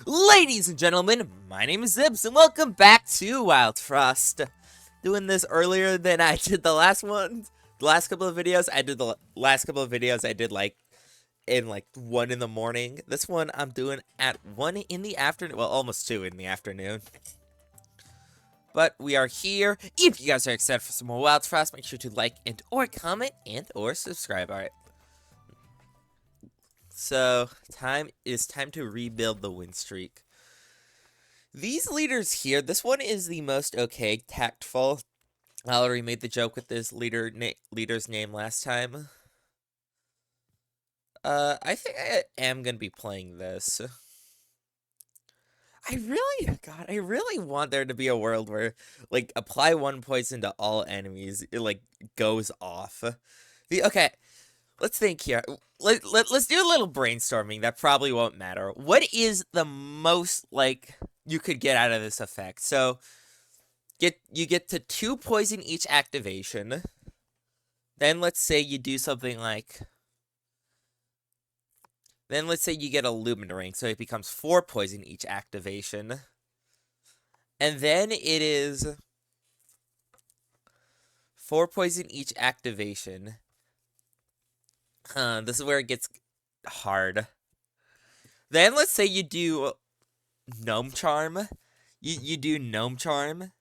Ladies and gentlemen, my name is Zibs, and welcome back to Wildfrost. Doing this earlier than I did the last one. The last couple of videos, I did like in like 1 in the morning. This one I'm doing at 1 in the afternoon. Well, almost 2 in the afternoon. But we are here. If you guys are excited for some more Wildfrost, make sure to like and or comment and or subscribe. Alright. So, time to rebuild the win streak. These leaders here, this one is the most okay, tactful. I already made the joke with this leader's name last time. I think I am gonna be playing this. I really want there to be a world where, like, apply 1 poison to all enemies, it, like, goes off. Okay, let's think here. Let's do a little brainstorming. That probably won't matter. What is the most, like, you could get out of this effect? So, you get to 2 poison each activation. Then let's say you do something like... Then let's say you get a Lumina Ring, so it becomes 4 poison each activation. And then it is 4 poison each activation. This is where it gets hard. Then let's say you do Gnome Charm. You do Gnome Charm,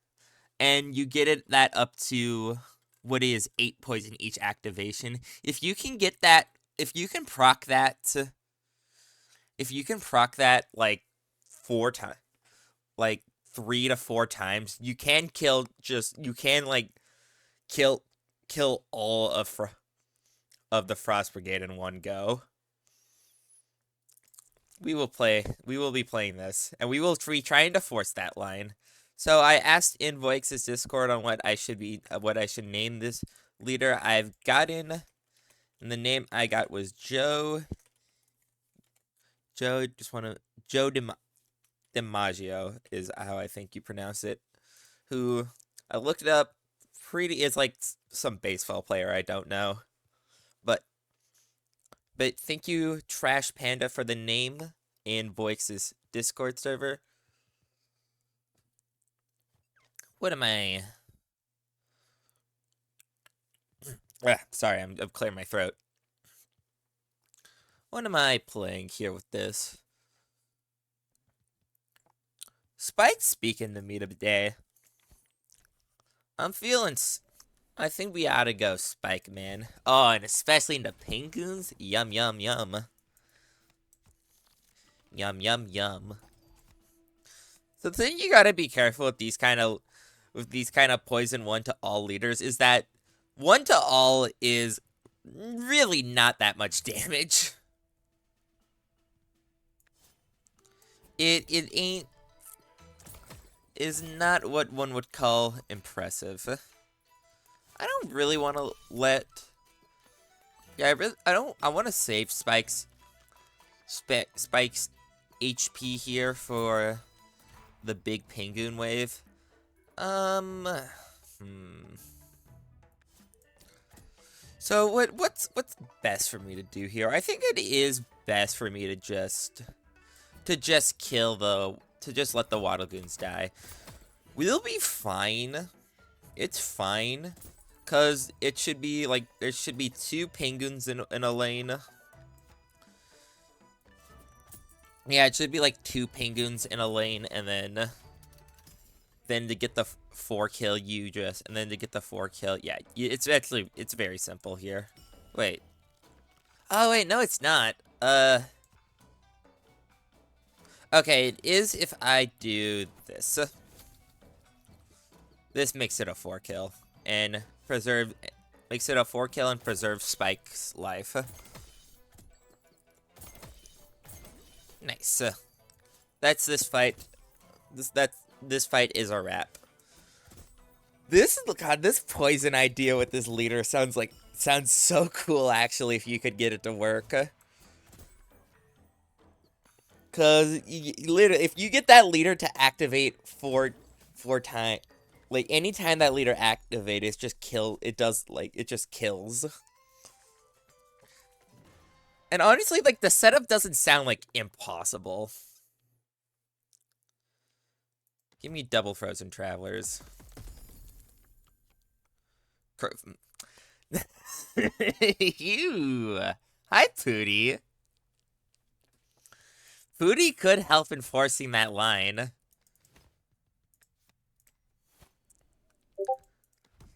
and you get that up to what is 8 poison each activation. If you can get that, if you can proc that like 4 times, like 3 to 4 times, you can kill all of the Frost Brigade in one go. We will be playing this, and we will be trying to force that line. So I asked in Voix's Discord on what I should name this leader. I've gotten, and the name I got was Joe DiMaggio is how I think you pronounce it. Who I looked it up. It's like some baseball player I don't know. But thank you, Trash Panda, for the name in Voix's Discord server. What am I? Sorry, I'm clearing my throat. What am I playing here with this? Spike's speaking to me today. I think we ought to go Spike, man. Oh, and especially into Penguins. Yum, yum, yum. Yum, yum, yum. So the thing you gotta be careful with these kind of poison 1 to all leaders is that 1 to all is really not that much damage. It is not what one would call impressive. I don't really want to let... Yeah, I want to save Spike's HP here for the big Penguin wave. So what's best for me to do here? I think it is best for me to just let the Waddle Goons die. We'll be fine. It's fine. Cause it should be like there should be 2 penguins in a lane. Yeah, it should be like 2 penguins in a lane, and then to get the 4 kill, and then to get the 4 kill, yeah, it's very simple here. Wait. Oh wait, no, it's not. Okay, it is if I do this. This makes it a 4 kill and makes it a 4 kill and preserves Spike's life. Nice. That's this fight. This fight is a wrap. This poison idea with this leader sounds so cool actually if you could get it to work. Cause literally, if you get that leader to activate 4 times, like anytime that leader activates, it just kills. And honestly, like the setup doesn't sound like impossible. Give me double frozen travelers. You. Hi, Pooty. Pooty could help enforcing that line.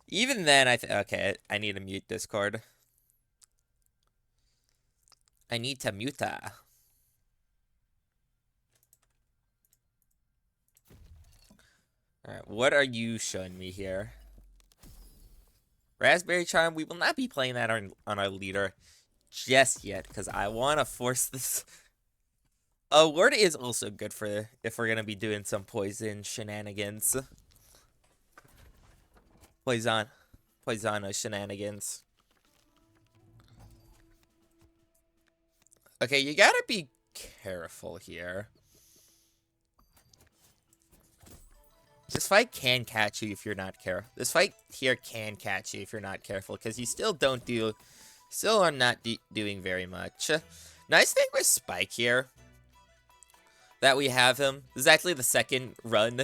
Even then, okay, I need to mute Discord. I need to mute her. Alright, what are you showing me here? Raspberry Charm, we will not be playing that on our leader just yet, because I want to force this. Word is also good for if we're going to be doing some poison shenanigans. Poison shenanigans. Okay, you gotta be careful here. This fight can catch you if you're not careful. This fight here can catch you if you're not careful, because you still are not doing very much. Nice thing with Spike here, that we have him. This is actually the second run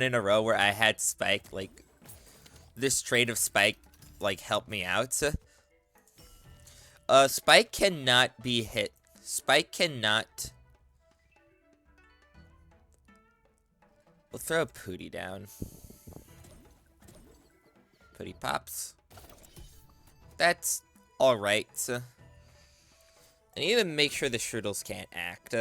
in a row where I had Spike, like, this trait of Spike, like, help me out. Spike cannot be hit. Spike cannot. We'll throw Pooty down. Pooty pops. That's alright. I need to make sure the Shroodles can't act.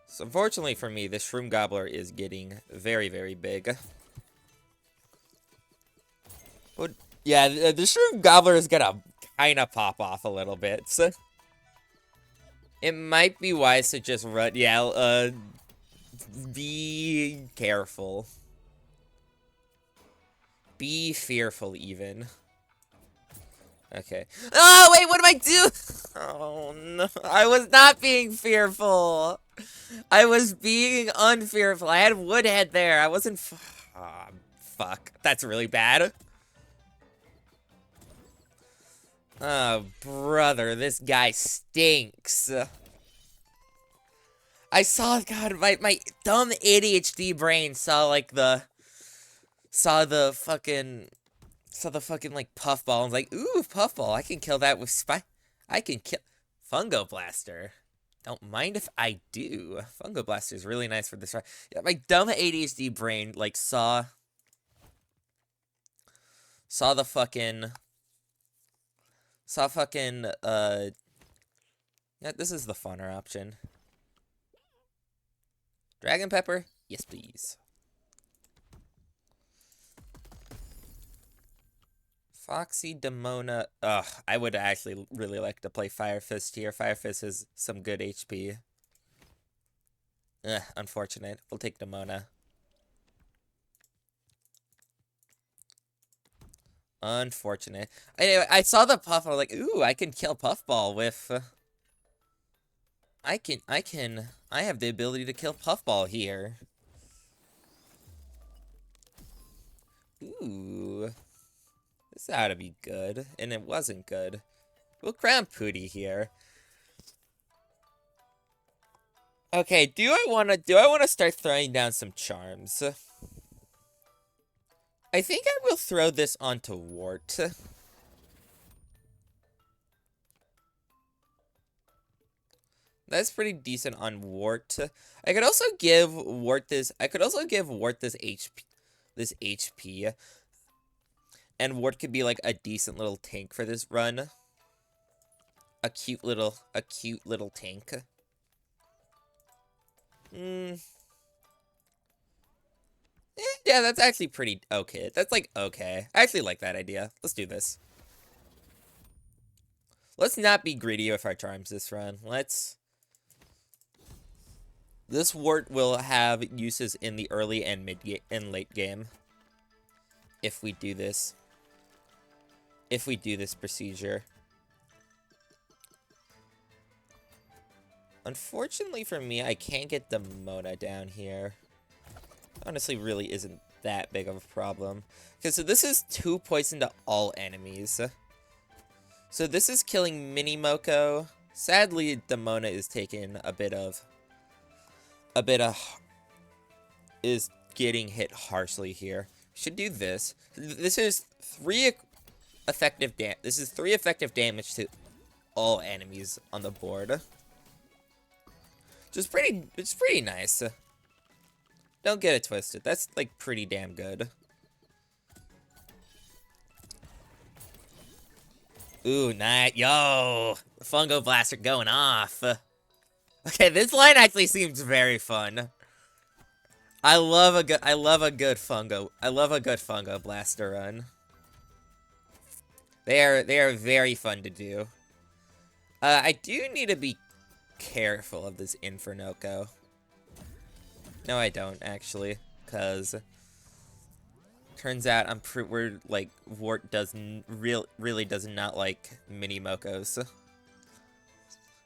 So unfortunately for me, this Shroom Gobbler is getting very, very big. But yeah, the Shroom Gobbler is gonna kind of pop off a little bit. So it might be wise to just run. Yeah, be careful. Be fearful, even. Okay. Oh, wait, what am I doing? Oh, no. I was not being fearful. I was being unfearful. I had Woodhead there. I wasn't. Oh, fuck. That's really bad. Oh, brother, this guy stinks. I saw, God, my dumb ADHD brain saw the fucking, like, puffball, and was like, ooh, puffball, I can kill that with I can kill, Fungo Blaster. Don't mind if I do. Fungo Blaster is really nice for this. Yeah, my dumb ADHD brain, like, saw the fucking, yeah, this is the funner option. Dragon Pepper? Yes, please. Foxy Demona. Ugh, I would actually really like to play Fire Fist here. Fire Fist has some good HP. Unfortunate. We'll take Demona. Unfortunate. Anyway, I saw the Puff. I was like, ooh, I can kill Puffball with. I have the ability to kill Puffball here. Ooh. This ought to be good. And it wasn't good. We'll crown Pooty here. Okay, do I wanna start throwing down some charms? I think I will throw this onto Wart. That's pretty decent on Wart. I could also give Wart this HP. And Wart could be like a decent little tank for this run. A cute little tank. Yeah, that's actually pretty okay. That's like okay. I actually like that idea. Let's do this. Let's not be greedy with our charms this run. This Wart will have uses in the early and late game. If we do this. If we do this procedure. Unfortunately for me, I can't get the Mona down here. Honestly, really isn't that big of a problem. Okay, so this is 2 poison to all enemies. So this is killing Mini Moko, Sadly, Demona is taking is getting hit harshly here. Should do this. This is three effective damage to all enemies on the board. It's pretty nice. Don't get it twisted. That's like pretty damn good. Ooh, nice. Yo, Fungo Blaster going off. Okay, this line actually seems very fun. I love a good Fungo Blaster run. They are very fun to do. I do need to be careful of this Infernoco. No, I don't actually, cause turns out Wart really does not like mini Mokos.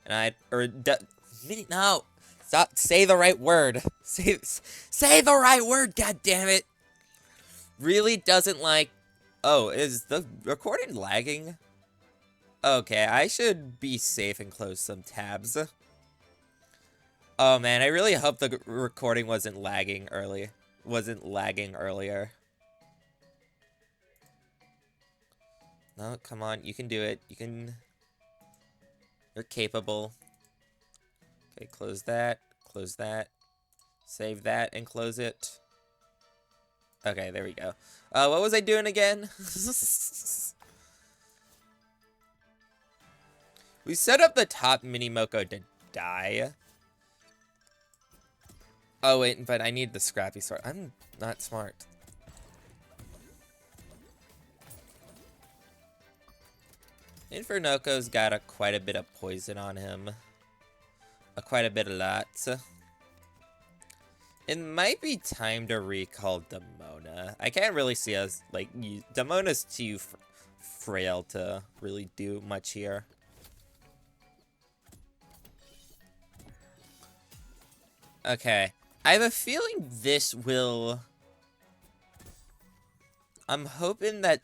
And no, stop, say the right word. Say the right word, god damn it. Really doesn't like. Oh, is the recording lagging? Okay, I should be safe and close some tabs. Oh man, I really hope the recording wasn't lagging earlier. No, come on, you can do it. You're capable. Okay, close that, save that, and close it. Okay, there we go. What was I doing again? We set up the top mini Moko to die. Oh wait, but I need the scrappy sword. I'm not smart. Infernoco's got quite a bit of poison on him. Quite a lot. It might be time to recall Demona. I can't really see us, Demona's too frail to really do much here. Okay. I have a feeling this will... I'm hoping that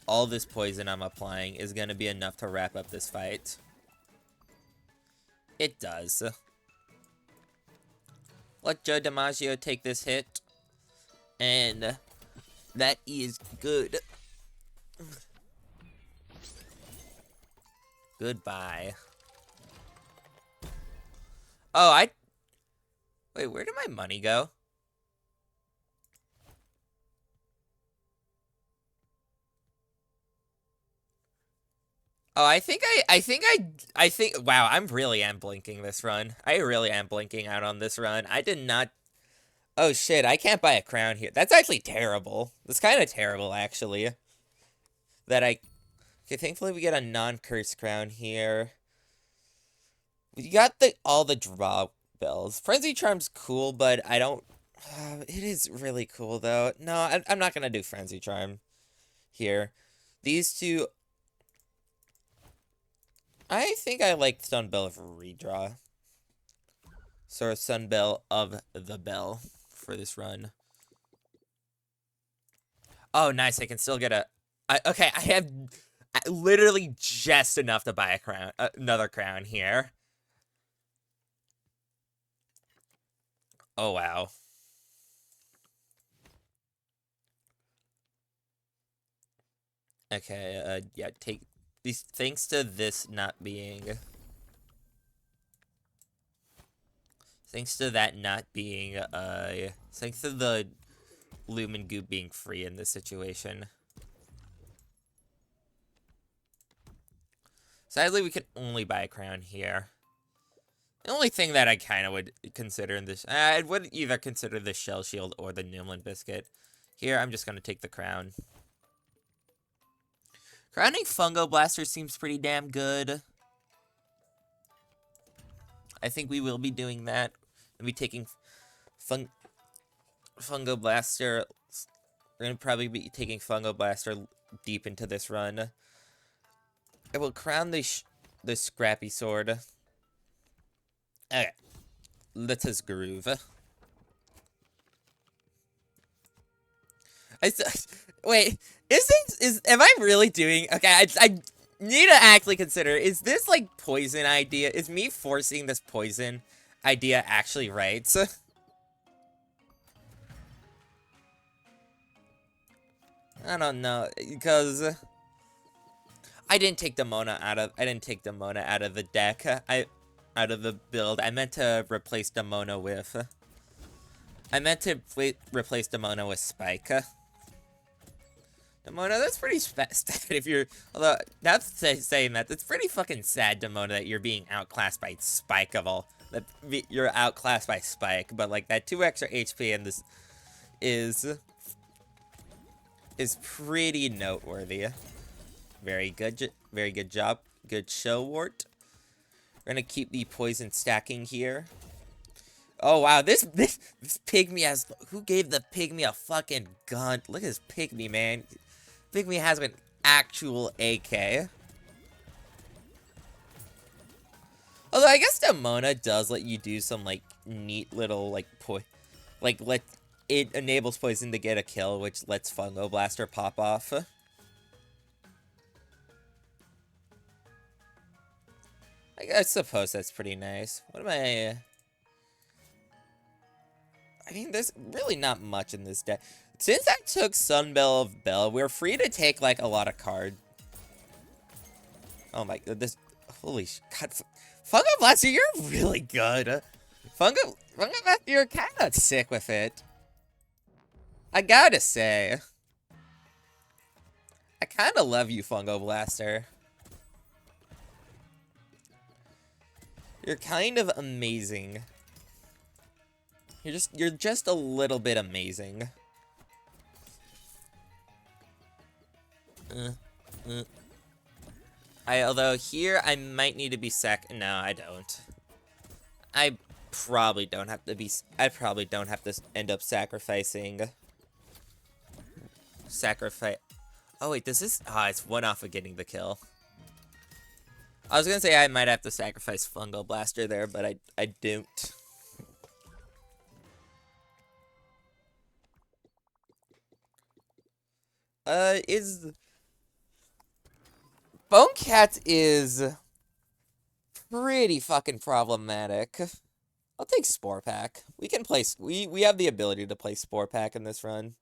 all this poison I'm applying is going to be enough to wrap up this fight. It does. Let Joe DiMaggio take this hit. And that is good. Goodbye. Oh, wait, where did my money go? Oh, I think, wow, I really am blinking this run. I really am blinking out on this run. I did not, oh shit, I can't buy a crown here. That's actually terrible. That's kind of terrible, actually. Okay, thankfully we get a non-curse crown here. We got all the draw bells. Frenzy Charm's cool, but I don't, it is really cool, though. No, I'm not gonna do Frenzy Charm here. These two... I think I like Sunbell of Redraw. So Sunbell of the Bell for this run. Oh, nice. I can still get okay, I have literally just enough to buy a crown, another crown here. Oh, wow. Okay, yeah, take... Thanks to this not being... Thanks to that not being, thanks to the Lumen Goop being free in this situation. Sadly, we can only buy a crown here. The only thing that I kind of would consider in this... I would either consider the Shell Shield or the Nimlin Biscuit. Here, I'm just going to take the crown. Crowning Fungo Blaster seems pretty damn good. I think we will be doing that. We'll be taking Fungo Blaster. We're going to probably be taking Fungo Blaster deep into this run. I will crown the Scrappy Sword. Okay. Let us groove. Wait, am I really doing... Okay, need to actually consider, is this, like, poison idea? Is me forcing this poison idea actually right? I don't know, because I didn't take the Mona out of the deck. Out of the build. I meant to replace the Mona with Spike. Demona, that's pretty sad if you're, although, that's saying that, it's pretty fucking sad, Demona, that you're being outclassed by Spike of all, that you're outclassed by Spike, but, like, that 2 extra HP in this is pretty noteworthy. Very good job, good show, Wart. We're gonna keep the poison stacking here. Oh, wow, this pygmy has, who gave the pygmy a fucking gun? Look at this pygmy, man. Pygmy has an actual AK. Although, I guess Demona does let you do some, like, neat little, like, it enables poison to get a kill, which lets Fungo Blaster pop off. I suppose that's pretty nice. What am I mean, there's really not much in this deck. Since I took Sunbell of Bell, we're free to take, like, a lot of cards. Oh my god, this... Holy god. Fungo Blaster, you're really good. Fungo Blaster, you're kind of sick with it. I gotta say. I kind of love you, Fungo Blaster. You're kind of amazing. You're just a little bit amazing. Although here I might need to be no, I don't. I probably don't have to end up sacrificing. Oh wait, it's one off of getting the kill. I was gonna say I might have to sacrifice Fungo Blaster there, but I don't. Bone Cat is pretty fucking problematic. I'll take Spore Pack. We can play, we have the ability to play Spore Pack in this run.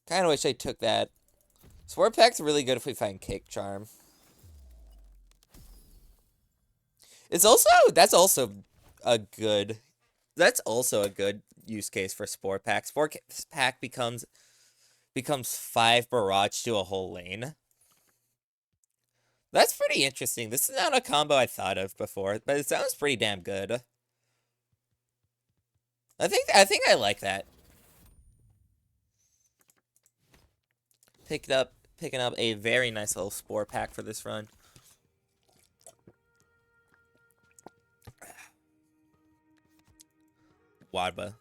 Kinda wish I took that. Spore Pack's really good if we find Cake Charm. That's also a good use case for Spore Pack. Spore Pack becomes 5 barrage to a whole lane. That's pretty interesting. This is not a combo I thought of before, but it sounds pretty damn good. I think I like that. Picking up a very nice little Spore Pack for this run. Wadba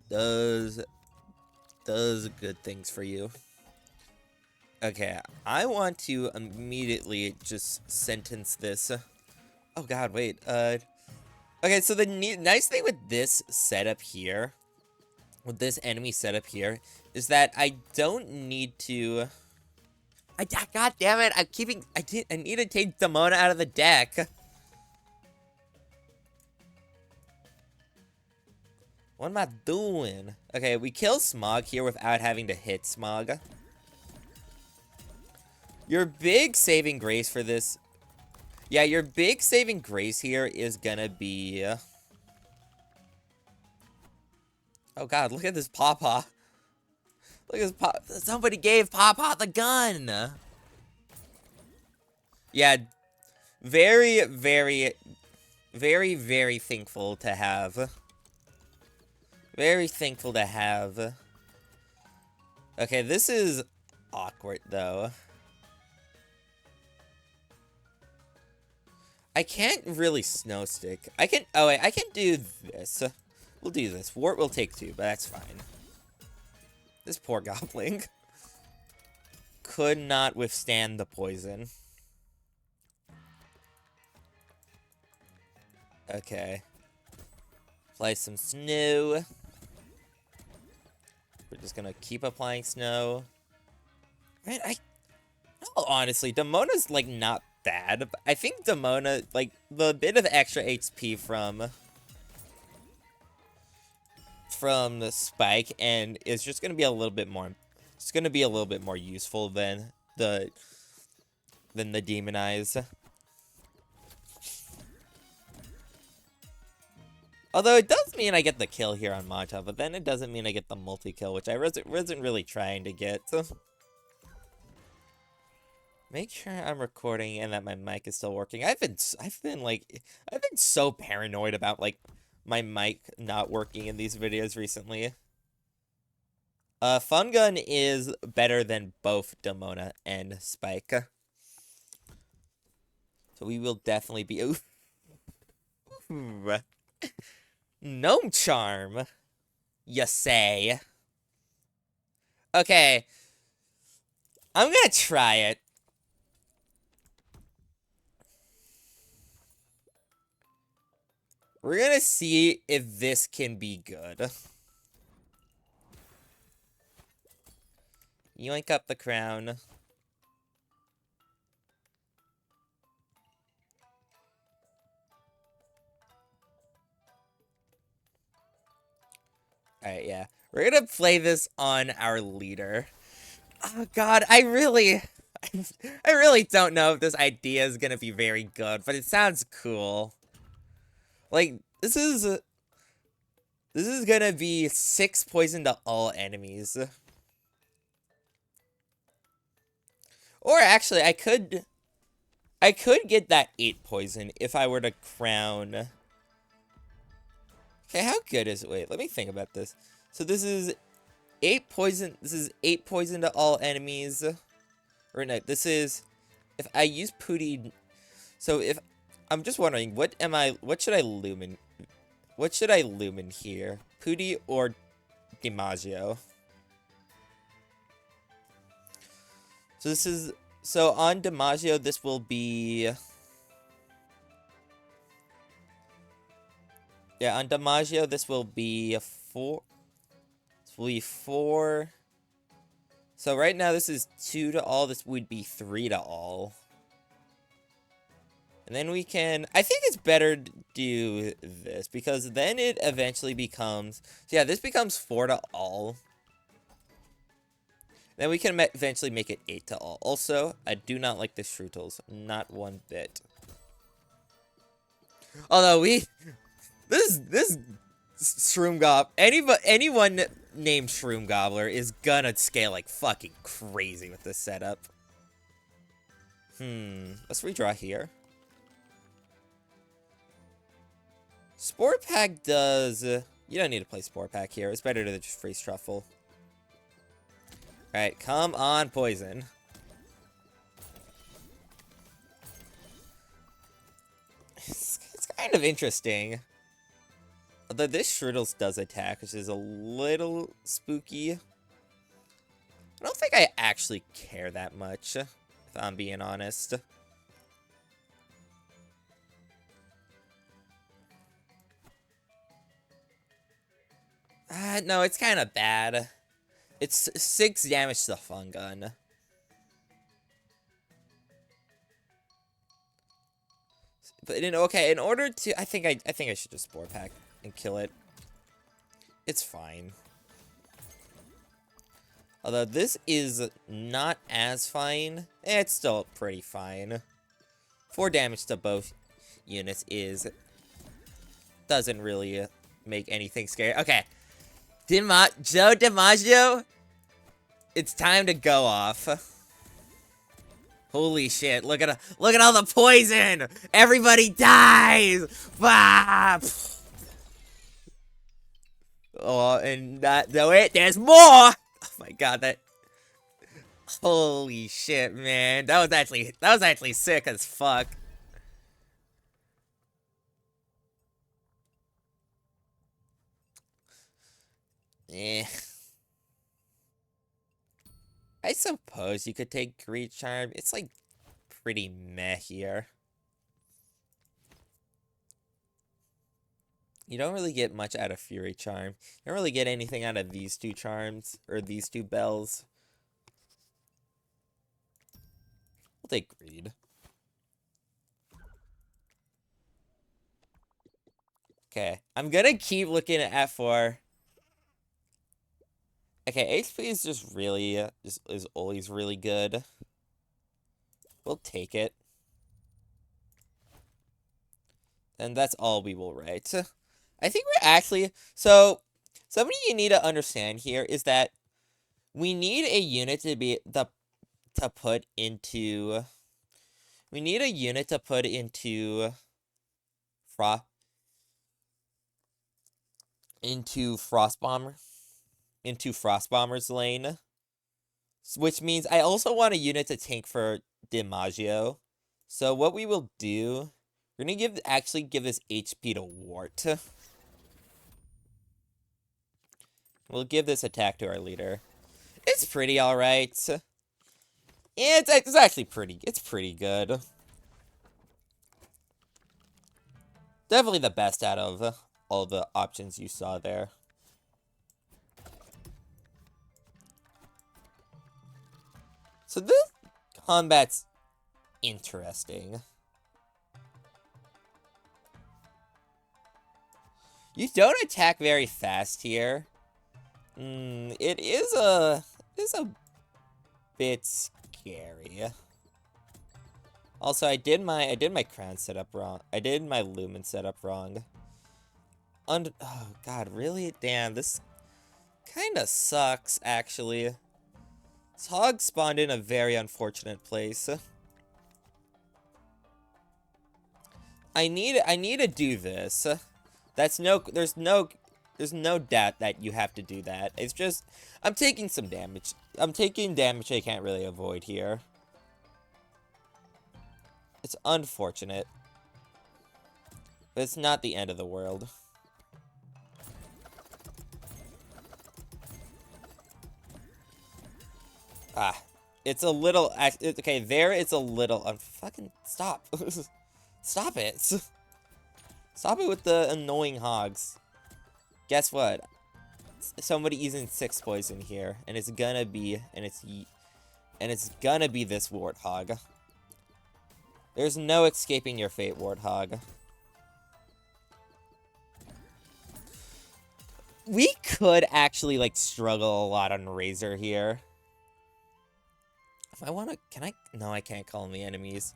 does good things for you. Okay, I want to immediately just sentence this. Oh god, wait. Okay, so the nice thing with this setup here, with this enemy setup here, is that I don't need to... God damn it, I need to take Demona out of the deck. What am I doing? Okay, we kill Smog here without having to hit Smog. Your big saving grace for this... Yeah, your big saving grace here is gonna be... Oh god, look at this Pawpaw. Look at this somebody gave Pawpaw the gun! Yeah, very, very, very, very thankful to have. Very thankful to have. Okay, this is awkward, though. I can't really Snow Stick. I can do this. We'll do this. Wart will take 2, but that's fine. This poor Goblin could not withstand the poison. Okay. Apply some snow. We're just gonna keep applying snow. Man, no, honestly, Demona's, like, not bad. I think Demona, like, the bit of extra HP from the Spike and is just gonna be a little bit more, it's gonna be a little bit more useful than the Demonize. Although it does mean I get the kill here on Manta, but then it doesn't mean I get the multi-kill, which I wasn't really trying to get. Make sure I'm recording and that my mic is still working. I've been so paranoid about, like, my mic not working in these videos recently. Fun Gun is better than both Demona and Spike. So we will definitely be... Ooh. Gnome Charm, you say? Okay. I'm gonna try it. We're gonna see if this can be good. Yoink up the crown. Alright, yeah. We're gonna play this on our leader. Oh god, I really don't know if this idea is gonna be very good, but it sounds cool. Like, this is gonna be 6 poison to all enemies. Or actually, I could get that 8 poison if I were to crown. Okay, how good is it? Wait, let me think about this. So this is 8 poison. This is 8 poison to all enemies. Or no, this is if I use Pooty. So if I'm just wondering, what should I lumen? What should I lumen here? Pooty or DiMaggio? So on DiMaggio, this will be... Yeah, on DiMaggio, this will be 4. This will be 4. So right now, this is 2 to all. This would be 3 to all. And then we can... I think it's better to do this, because then it eventually becomes... So yeah, this becomes 4 to all. Then we can eventually make it 8 to all. Also, I do not like the Shrootles. Not one bit. Although this Shroom Gob... Anyone named Shroom Gobbler is gonna scale like fucking crazy with this setup. Let's redraw here. Spore Pack does... you don't need to play Spore Pack here. It's better to just freeze Truffle. Alright, come on, poison. It's kind of interesting. Although this Shrootles does attack, which is a little spooky. I don't think I actually care that much, if I'm being honest. No, it's kind of bad. It's 6 damage to the Fun Gun. But in order to, I think I should just Spore Pack and kill it. It's fine. Although this is not as fine, it's still pretty fine. 4 damage to both units doesn't really make anything scary. Okay. Joe DiMaggio, it's time to go off. Holy shit, look at all the poison! Everybody dies! Ah! Oh, and wait, there's more! Oh my god, that... Holy shit, man. That was actually sick as fuck. Eh. I suppose you could take Greed Charm. It's, like, pretty meh here. You don't really get much out of Fury Charm. You don't really get anything out of these 2 charms, or these 2 bells. take greed. Okay, I'm gonna keep looking at F4. Okay, HP is just really, is always really good. We'll take it. And that's all we will write. I think we're actually, so, something you need to understand here is that we need a unit to be, to put into, we need a unit to put into, Frost Bomber's lane. Which means I also want a unit to tank for DiMaggio. So what we will do, we're gonna actually give this HP to Wart. We'll give this attack to our leader. It's pretty alright. Yeah, it's actually pretty good. Definitely the best out of all the options you saw there. So this combat's interesting. You don't attack very fast here. It is a bit scary. Also, I did my crown setup wrong. I did my lumen setup wrong. Oh god, really? Damn, this kinda sucks, actually. This hog spawned in a very unfortunate place. I need to do this. There's no doubt that you have to do that. It's just, I'm taking some damage. I'm taking damage I can't really avoid here. It's unfortunate. But it's not the end of the world. It's a little, okay, there it's a little, fucking, stop. Stop it. Stop it with the annoying hogs. Guess what? Somebody using 6 poison here, and it's gonna be, it's gonna be this warthog. There's no escaping your fate, warthog. We could actually, like, struggle a lot on Razor here. If I wanna, no, I can't call them the enemies.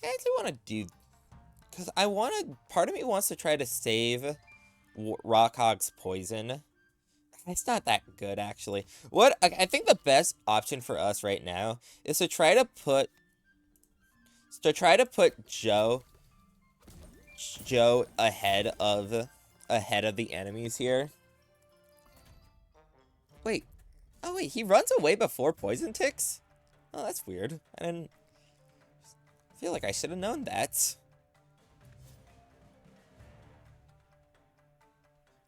I actually want to do, because part of me wants to try to save Rockhog's poison. It's not that good, actually. I think the best option for us right now is to try to put Joe ahead of the enemies here. Wait. Oh wait, he runs away before poison ticks? Oh, that's weird. I feel like I should have known that.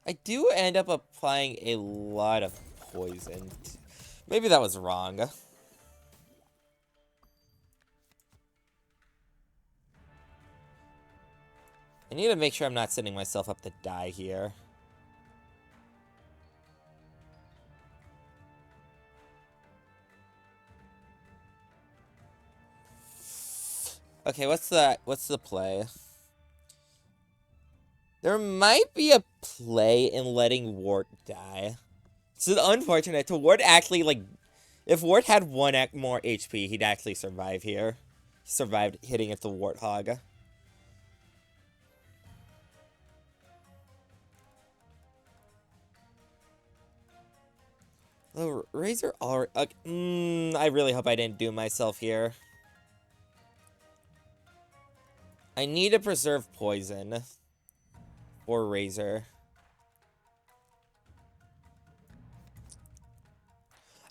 I do end up applying a lot of poison. Maybe that was wrong. I need to make sure I'm not setting myself up to die here. Okay, what's the play? There might be a play in letting Wart die. It's unfortunate. To Wart actually, like, if Wart had 1 more HP, he'd actually survive here. He survived hitting at the Warthog. Oh, Razor already. I really hope I didn't do myself here. I need to preserve poison for Razor.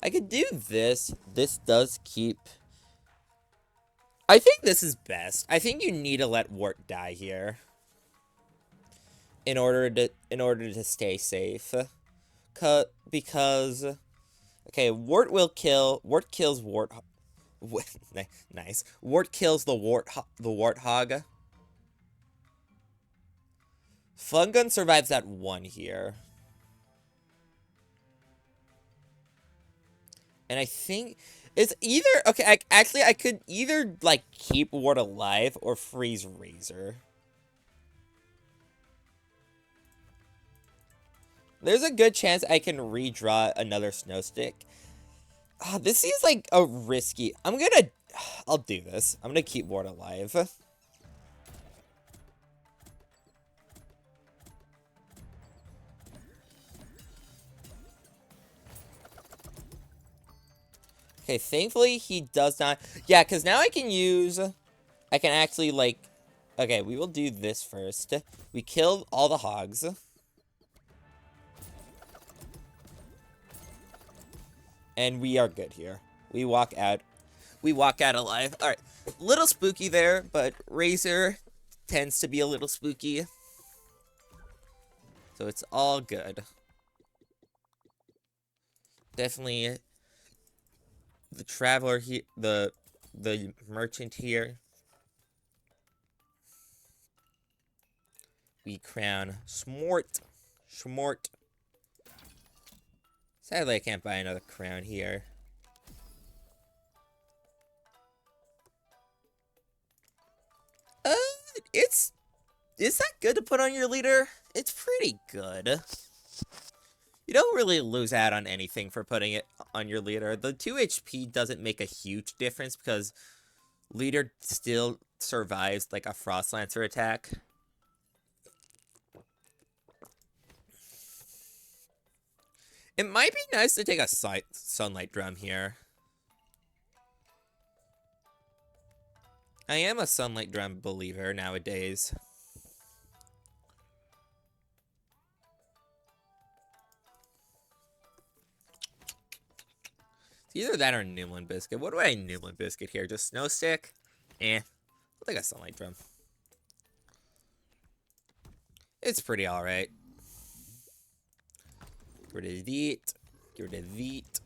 I could do this. This does keep. I think this is best. I think you need to let Wart die here in order to stay safe. Because okay, Wart kills Wart. Nice. Wart kills the Warthog. Fun Gun survives at 1 here. And I think it's either okay. Actually, I could either like keep Ward alive or freeze Razor. There's a good chance I can redraw another Snow Stick. This seems like a risky. I'll do this. I'm gonna keep Ward alive. Okay, thankfully he does not. Yeah, because now I can actually, like, okay, we will do this first. We killed all the hogs. And we are good here. We walk out. We walk out alive. All right, little spooky there, but Razor tends to be a little spooky. So it's all good. Definitely the traveler here, the merchant here. We crown Smort. Schmort. Sadly, I can't buy another crown here. Is that good to put on your leader? It's pretty good. You don't really lose out on anything for putting it on your leader. The 2 HP doesn't make a huge difference because leader still survives like a Frost Lancer attack. It might be nice to take a Sunlight Drum here. I am a Sunlight Drum believer nowadays. It's either that or Noomlin Biscuit. What do I Noomlin Biscuit here? Just Snow Stick? I'll take a Sunlight Drum. It's pretty alright. Get rid of that. Get rid of that.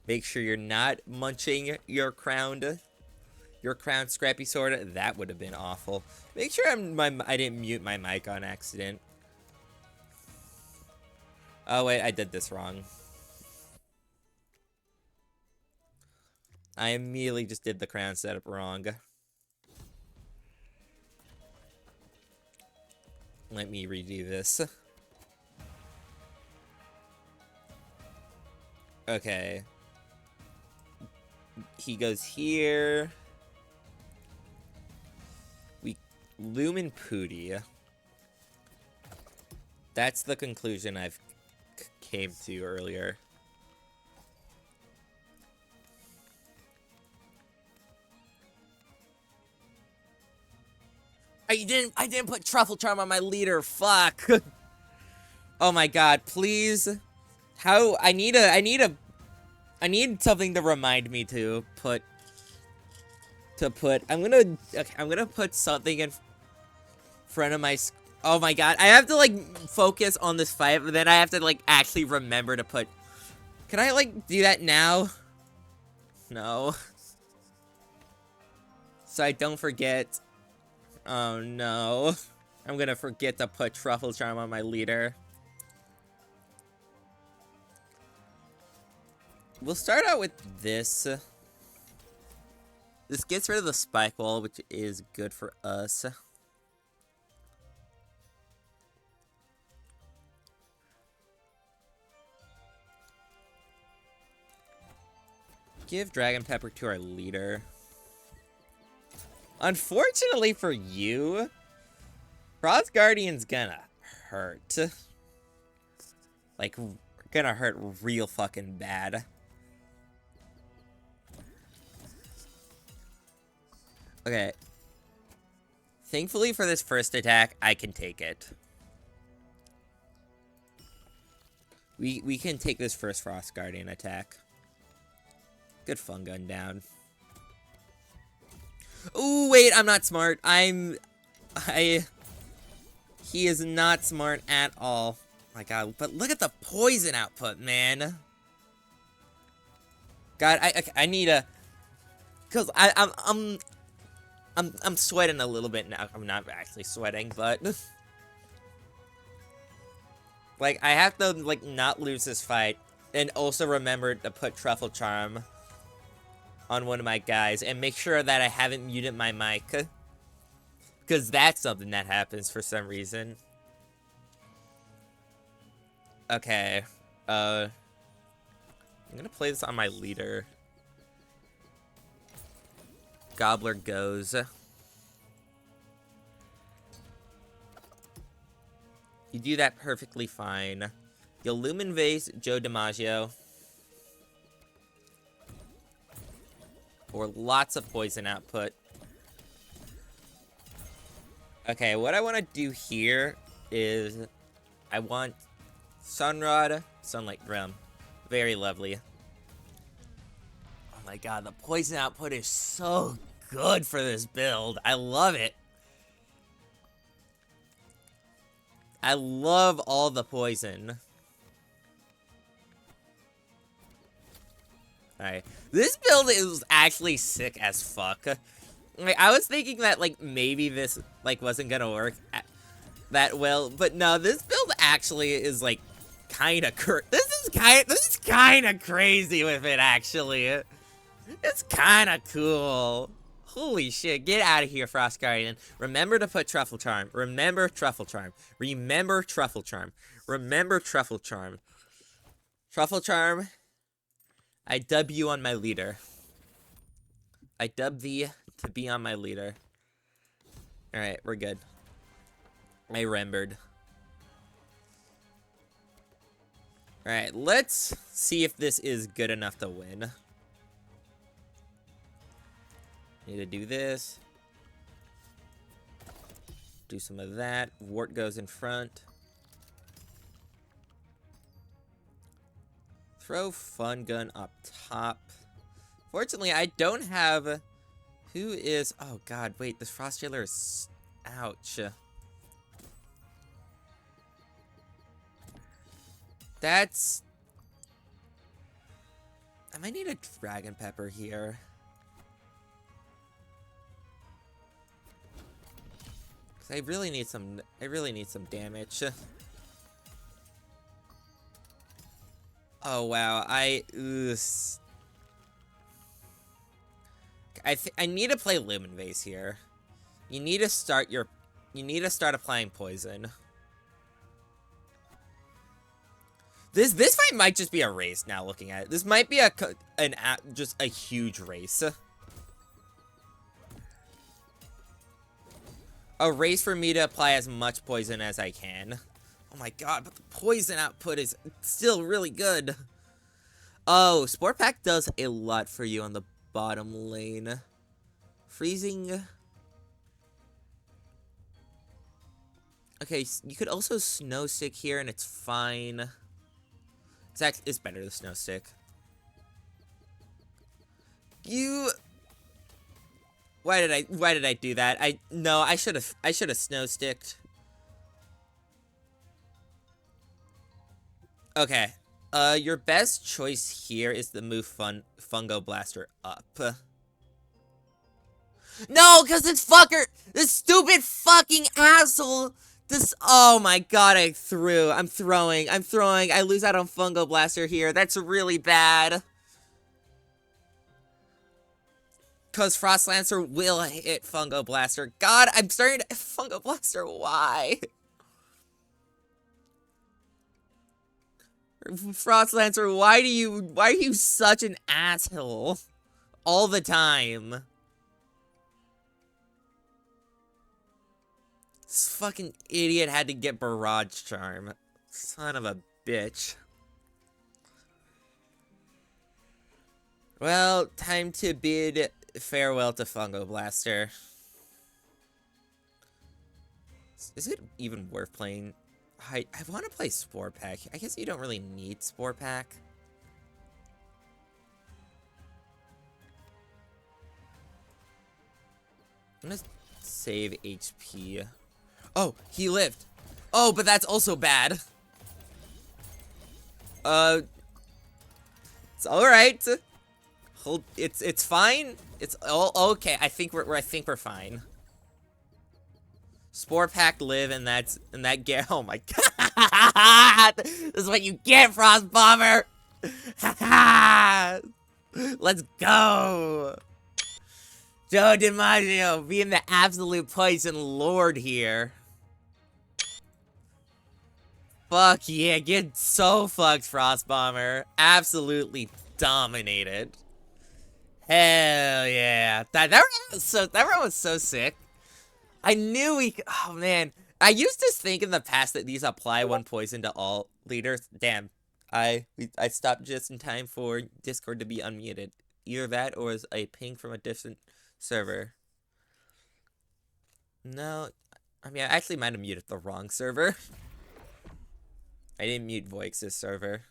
Make sure you're not munching your crowned Scrappy Sword. That would have been awful. Make sure I didn't mute my mic on accident. Oh wait, I did this wrong. I immediately just did the crown setup wrong. Let me redo this. Okay. He goes here. We Lumen Pooty. That's the conclusion I've came to earlier. I didn't put Truffle Charm on my leader. Fuck. Oh my god, please. How I need something to remind me to put I'm gonna put something in front of my oh my god, I have to like focus on this fight, but then I have to like actually remember to put. Can I like do that now? No. So I don't forget. Oh no. I'm gonna forget to put Truffle Charm on my leader. We'll start out with this. This gets rid of the Spike Wall, which is good for us. Give Dragon Pepper to our leader. Unfortunately for you, Frost Guardian's gonna hurt. Like, gonna hurt real fucking bad. Okay. Thankfully for this first attack, I can take it. We can take this first Frost Guardian attack. Good Fun Gun down. Ooh, wait, I'm not smart. He is not smart at all. My god, but look at the poison output, man. God, I need a... Cause I'm sweating a little bit now. I'm not actually sweating, but... Like, I have to, like, not lose this fight. And also remember to put Truffle Charm on one of my guys. And make sure that I haven't muted my mic. Because that's something that happens for some reason. Okay. I'm gonna play this on my leader. Gobbler goes. You do that perfectly fine. You'll Lumen Vase Joe DiMaggio. For lots of poison output. Okay, what I want to do here is I want Sunrod, Sunlight Realm. Very lovely. Oh my god, the poison output is so good for this build. I love it. I love all the poison. Alright. This build is actually sick as fuck. Like, I was thinking that, like, maybe this, like, wasn't gonna work that well, but no, this build actually is, like, kinda this is kinda crazy with it, actually. It's kinda cool. Holy shit, get out of here, Frost Guardian. Remember to put Truffle Charm. Remember Truffle Charm. Remember Truffle Charm. Remember Truffle Charm. Truffle Charm, I dub you on my leader. I dub thee to be on my leader. Alright, we're good. I remembered. Alright, let's see if this is good enough to win. Need to do this. Do some of that. Wart goes in front. Throw Fun Gun up top. Fortunately, I don't have... Who is... Oh, God, wait. This Frost Jailer is... Ouch. That's... I might need a Dragon Pepper here. Because I really need some damage. Oh, wow. I need to play Lumen Vase here. You need to start applying poison. This fight might just be a race now, looking at it. This might be just a huge race. A race for me to apply as much poison as I can. Oh my god, but the poison output is still really good. Oh, Sport Pack does a lot for you on the bottom lane. Freezing. Okay, you could also Snow Stick here and it's fine. It's better the Snow Stick. Why did I do that? I should have Snow Sticked. Okay. Your best choice here is to move Fungo Blaster up. No, because this stupid fucking asshole. Oh my god, I'm throwing. I lose out on Fungo Blaster here. That's really bad. Because Frost Lancer will hit Fungo Blaster. God, I'm starting to... Fungo Blaster, why? Frost Lancer, why are you such an asshole? All the time. This fucking idiot had to get Barrage Charm. Son of a bitch. Well, time to bid farewell to Fungo Blaster. Is it even worth playing? I want to play Spore Pack. I guess you don't really need Spore Pack. I'm gonna save HP. Oh, he lived. Oh, but that's also bad. It's all right. It's fine. It's all okay. I think we're fine. Spore Pack live, and that get. Oh my god! This is what you get, Frost Bomber. Ha! Let's go! Joe DiMaggio being the absolute poison lord here. Fuck yeah, get so fucked, Frost Bomber. Absolutely dominated. Hell yeah. That round was so sick. I knew we could, oh man. I used to think in the past that these apply one poison to all leaders. Damn. I stopped just in time for Discord to be unmuted. Either that or is a ping from a different server. No, I mean I actually might have muted the wrong server. I didn't mute Voix's server.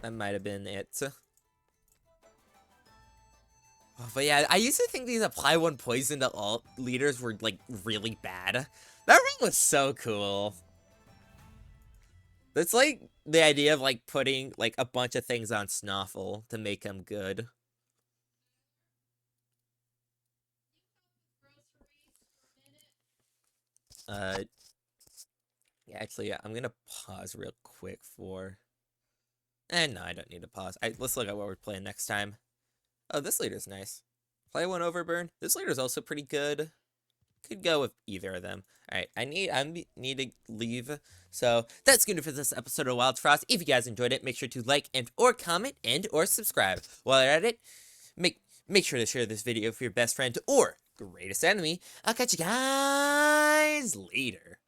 That might have been it. Oh, but yeah, I used to think these apply one poison to all leaders were like really bad. That ring was so cool. It's like the idea of like putting like a bunch of things on Snuffle to make him good. Yeah, actually, yeah, I'm gonna pause real quick for. No, I don't need to pause. Let's look at what we're playing next time. Oh, this leader's nice. Play one Overburn. This leader's also pretty good. Could go with either of them. Alright, I need to leave. So that's gonna do for this episode of Wildfrost. If you guys enjoyed it, make sure to like and or comment and or subscribe. While you're at it, make sure to share this video with your best friend or greatest enemy. I'll catch you guys later.